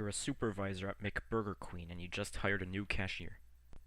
You're a supervisor at McBurgerQueen and you just hired a new cashier.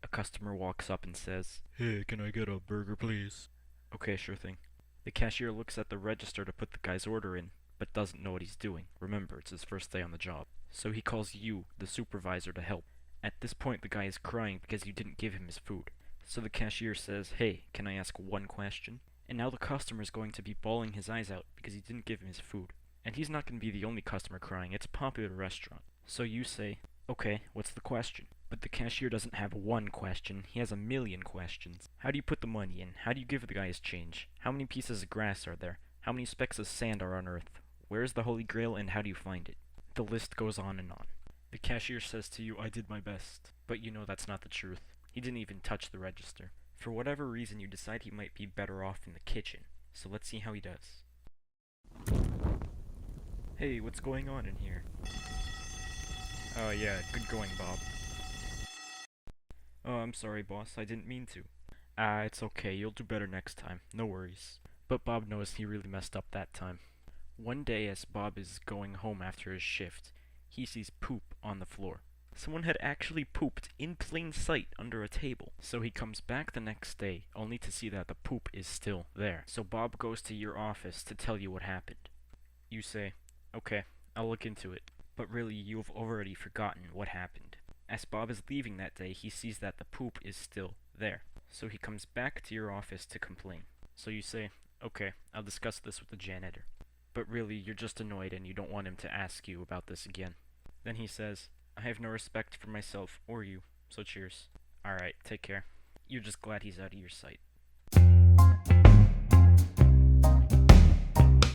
A customer walks up and says, "Hey, can I get a burger, please?" "Okay, sure thing." The cashier looks at the register to put the guy's order in, but doesn't know what he's doing. Remember, it's his first day on the job. So he calls you, the supervisor, to help. At this point, the guy is crying because you didn't give him his food. So the cashier says, "Hey, can I ask one question?" And now the customer is going to be bawling his eyes out because you didn't give him his food. And he's not going to be the only customer crying. It's a popular restaurant. So you say, "Okay, what's the question?" But the cashier doesn't have one question, he has a million questions. How do you put the money in? How do you give the guy his change? How many pieces of grass are there? How many specks of sand are on Earth? Where is the Holy Grail and how do you find it? The list goes on and on. The cashier says to you, "I did my best." But you know that's not the truth. He didn't even touch the register. For whatever reason, you decide he might be better off in the kitchen. So let's see how he does. "Hey, what's going on in here?" "Oh yeah, good going, Bob." "Oh, I'm sorry, boss, I didn't mean to." "Ah, it's okay, you'll do better next time, no worries." But Bob knows he really messed up that time. One day as Bob is going home after his shift, he sees poop on the floor. Someone had actually pooped in plain sight under a table. So he comes back the next day, only to see that the poop is still there. So Bob goes to your office to tell you what happened. You say, "Okay, I'll look into it." But really, you've already forgotten what happened. As Bob is leaving that day, he sees that the poop is still there. So he comes back to your office to complain. So you say, "Okay, I'll discuss this with the janitor." But really, you're just annoyed and you don't want him to ask you about this again. Then he says, "I have no respect for myself or you, so cheers." Alright, take care. You're just glad he's out of your sight.